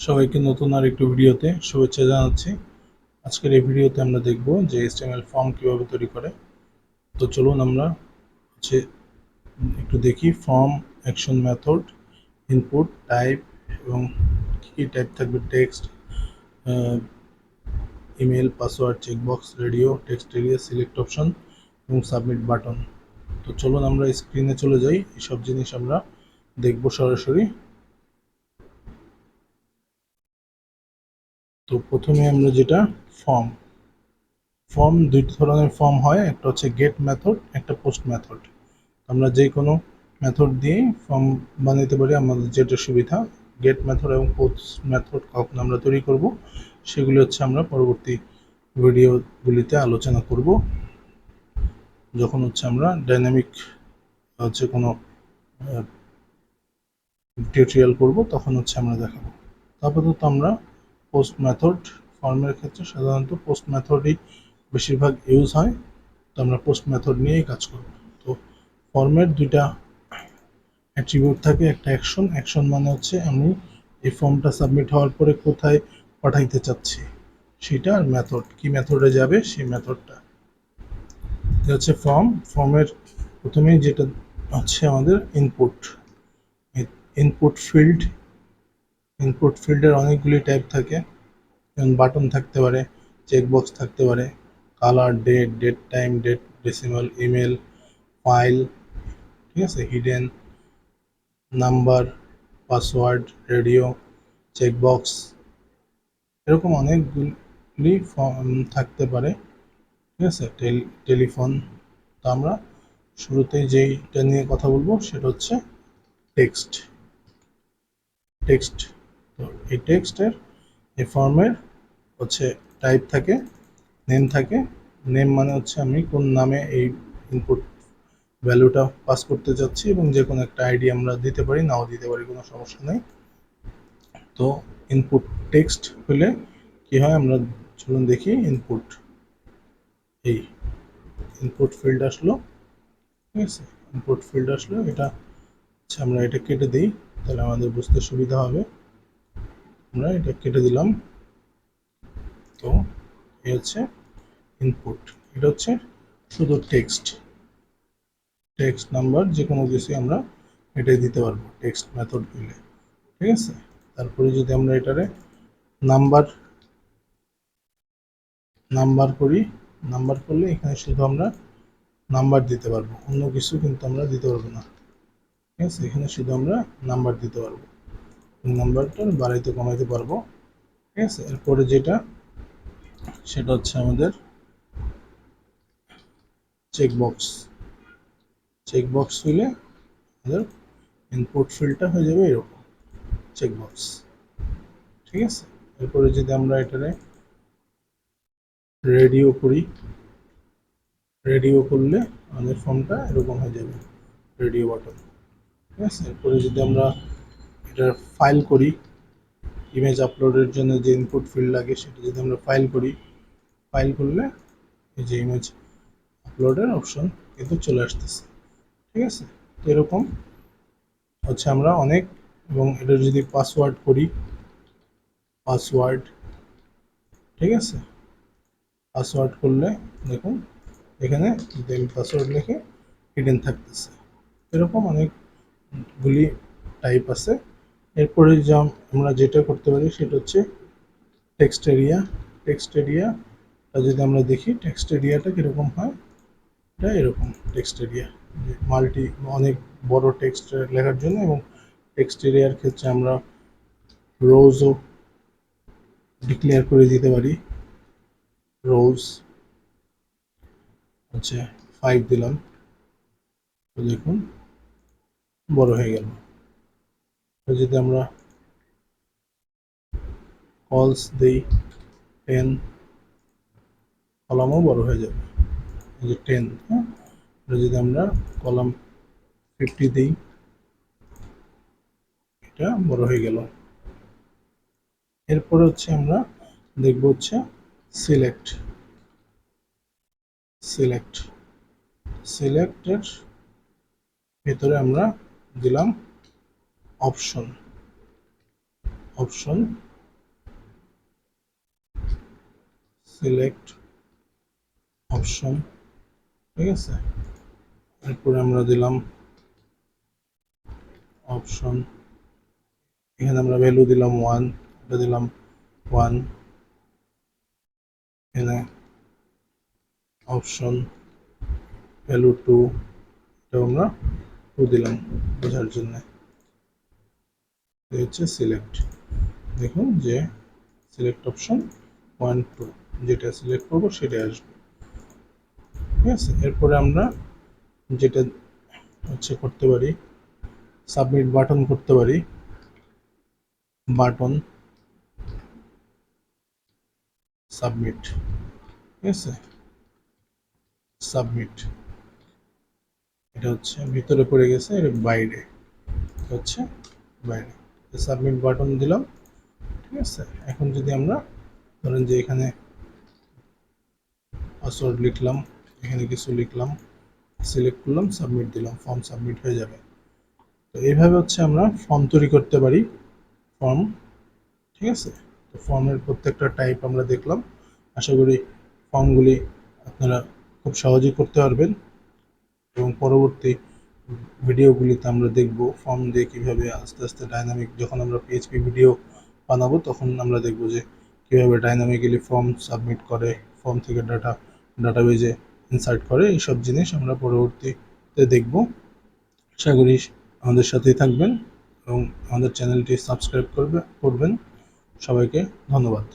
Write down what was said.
সবাইকে নতুন আর একটু ভিডিওতে শুভেচ্ছা জানাচ্ছি। আজকের এই ভিডিওতে আমরা দেখব যে HTML ফর্ম কিভাবে তৈরি করে। তো চলুন আমরা হচ্ছে একটু দেখি form, action, method, input, type এবং কী কী টাইপ থাকবে: text, email, password, checkbox, radio, text area, select option এবং সাবমিট বাটন। তো চলুন আমরা স্ক্রিনে চলে যাই, এইসব জিনিস আমরা দেখব সরাসরি। তো প্রথমে আমরা যেটা ফর্ম দুই ধরনের ফর্ম হয়, একটা হচ্ছে গেট মেথড, একটা পোস্ট মেথড। আমরা যে কোনো মেথড দিয়ে ফর্ম বানাতে পারি, আমাদের যেটা সুবিধা। গেট মেথড এবং পোস্ট মেথড কখন আমরা তৈরি করব সেগুলি হচ্ছে আমরা পরবর্তী ভিডিওগুলিতে আলোচনা করব, যখন হচ্ছে আমরা ডাইনামিক হচ্ছে কোনো টিউটোরিয়াল করব তখন হচ্ছে আমরা দেখাবো। আপাতত আমরা পোস্ট মেথড, ফর্মের ক্ষেত্রে সাধারণত পোস্ট মেথডই বেশিরভাগ ইউজ হয়, তো আমরা পোস্ট মেথড নিয়েই কাজ করব। তো ফর্মের দুইটা অ্যাট্রিবিউট থাকে, একটা অ্যাকশন। অ্যাকশন মানে হচ্ছে আমি এই ফর্মটা সাবমিট হওয়ার পরে কোথায় পাঠাইতে চাচ্ছি সেটা, আর মেথড কি মেথডে যাবে সেই মেথডটা। এটা হচ্ছে ফর্মের প্রথমেই যেটা হচ্ছে আমাদের ইনপুট। ইনপুট ফিল্ডের অনেকগুলি টাইপ থাকে, যেমন বাটন থাকতে পারে, চেকবক্স থাকতে পারে, colour, date time, date decimal, email, file, ঠিক আছে, hidden, number, password, radio, checkbox, এরকম অনেকগুলি থাকতে পারে, ঠিক আছে, টেলিফোন। তো আমরা শুরুতেই যেইটা নিয়ে কথা বলবো সেটা হচ্ছে টেক্সট। তো এই টেক্সটের এই ফর্মের হচ্ছে টাইপ থাকে, নেম থাকে। নেম মানে হচ্ছে আমি কোন নামে এই ইনপুট ভ্যালুটা পাস করতে যাচ্ছি, এবং যে কোনো একটা আইডি আমরা দিতে পারি, নাও দিতে পারি, কোনো সমস্যা নেই। তো ইনপুট টেক্সট হলে কি হয় আমরা চলুন দেখি। এই ইনপুট ফিল্ড আসলো, ঠিক আছে, ইনপুট ফিল্ড আসলো। এটা আচ্ছা, আমরা এটা কেটে দিই, তাহলে আমাদের বুঝতে সুবিধা হবে। আমরা এটা কেটে দিলাম। তো এই হচ্ছে ইনপুট, এটা হচ্ছে শুধু টেক্সট নাম্বার, যে কোনো কিছু আমরা এটাই দিতে পারবো টেক্সট মেথড দিলে, ঠিক আছে। তারপরে যদি আমরা এটারে নাম্বার নাম্বার করলে এখানে শুধু আমরা নাম্বার দিতে পারবো, অন্য কিছু কিন্তু আমরা দিতে পারবো না, ঠিক আছে। এখানে শুধু আমরা নাম্বার দিতে পারবো, নাম্বারটা বাড়াইতে কমাইতে পারবো, ঠিক আছে। এরপরে যেটা সেটা হচ্ছে আমাদের চেকবক্স হইলে আমাদের ইনপুট ফিল্ডটা হয়ে যাবে এরকম চেকবক্স, ঠিক আছে। এরপরে যদি আমরা এটারে রেডিও করলে আমাদের ফর্মটা এরকম হয়ে যাবে, রেডিও বাটন, ঠিক আছে। এরপরে যদি আমরা এটার ফাইল করি, ইমেজ আপলোডের জন্য যে ইনপুট ফিল্ড লাগে সেটা যদি আমরা ফাইল করলে এই যে ইমেজ আপলোডের অপশন কিন্তু চলে আসতেছে, ঠিক আছে। তো এরকম হচ্ছে আমরা অনেক, এবং এটা যদি পাসওয়ার্ড করি, ঠিক আছে, পাসওয়ার্ড করলে দেখুন এখানে যদি আমি পাসওয়ার্ড লিখে হিডেন থাকতেছে, এরকম অনেকগুলি টাইপ আছে। এরপরে যা আমরা যেটা করতে পারি সেটা হচ্ছে টেক্সট এরিয়াটা যদি আমরা দেখি, টেক্সট এরিয়াটা কীরকম হয়, এটা এরকম টেক্সট এরিয়া, অনেক বড় টেক্সট লেখার জন্য। এবং টেক্সট এরিয়ার ক্ষেত্রে আমরা রোজও ডিক্লেয়ার করে দিতে পারি। রোজ হচ্ছে 5 দিলাম, তো দেখুন বড় হয়ে গেল। যদি আমরা কলস দিই 10, কলামও বড় হয়ে যাবে, এই যে 10। হ্যাঁ, যদি আমরা কলাম 50 দিই, এটা বড় হয়ে গেল। এরপরে হচ্ছে আমরা দেখব হচ্ছে সিলেক্টের ভেতরে আমরা দিলাম অপশন সিলেক্ট অপশন, ঠিক আছে। এরপরে আমরা দিলাম অপশন, এখানে আমরা ভ্যালু দিলাম 1, এটা দিলাম 1, এখানে অপশন ভ্যালু 2, এটা আমরা 2 দিলাম বোঝার জন্য। এই হচ্ছে সিলেক্ট, দেখুন যে সিলেক্ট অপশন 1 2, যেটা সিলেক্ট করবো সেটা আসবে, ঠিক আছে। এরপরে আমরা যেটা হচ্ছে করতে পারি, সাবমিট বাটন করতে পারি, বাটন সাবমিট, ঠিক আছে। সাবমিট, এটা হচ্ছে ভিতরে পড়ে গেছে, এটা বাইরে হচ্ছে বাইরে। সাবমিট বাটন দিলাম, ঠিক আছে। এখন যদি আমরা ধরেন যে এখানে পাসওয়ার্ড লিখলাম, এখানে কিছু লিখলাম, সিলেক্ট করলাম, সাবমিট দিলাম, ফর্ম সাবমিট হয়ে যাবে। তো এইভাবে হচ্ছে আমরা ফর্ম তৈরি করতে পারি, ফর্ম, ঠিক আছে। তো ফর্মের প্রত্যেকটা টাইপ আমরা দেখলাম। আশা করি ফর্মগুলি আপনারা খুব সহজেই করতে পারবেন এবং পরবর্তী ভিডিওগুলিতে আমরা দেখব ফর্ম দিয়ে কীভাবে আস্তে আস্তে ডাইনামিক, যখন আমরা পিএইচপি ভিডিও বানাবো তখন আমরা দেখব যে কীভাবে ডাইনামিক্যালি ফর্ম সাবমিট করে, ফর্ম থেকে ডাটাবেজে ইনসার্ট করে, এইসব জিনিস আমরা পরবর্তীতে দেখব। আশা করি আমাদের সাথেই থাকবেন এবং আমাদের চ্যানেলটি সাবস্ক্রাইব করবেন। সবাইকে ধন্যবাদ।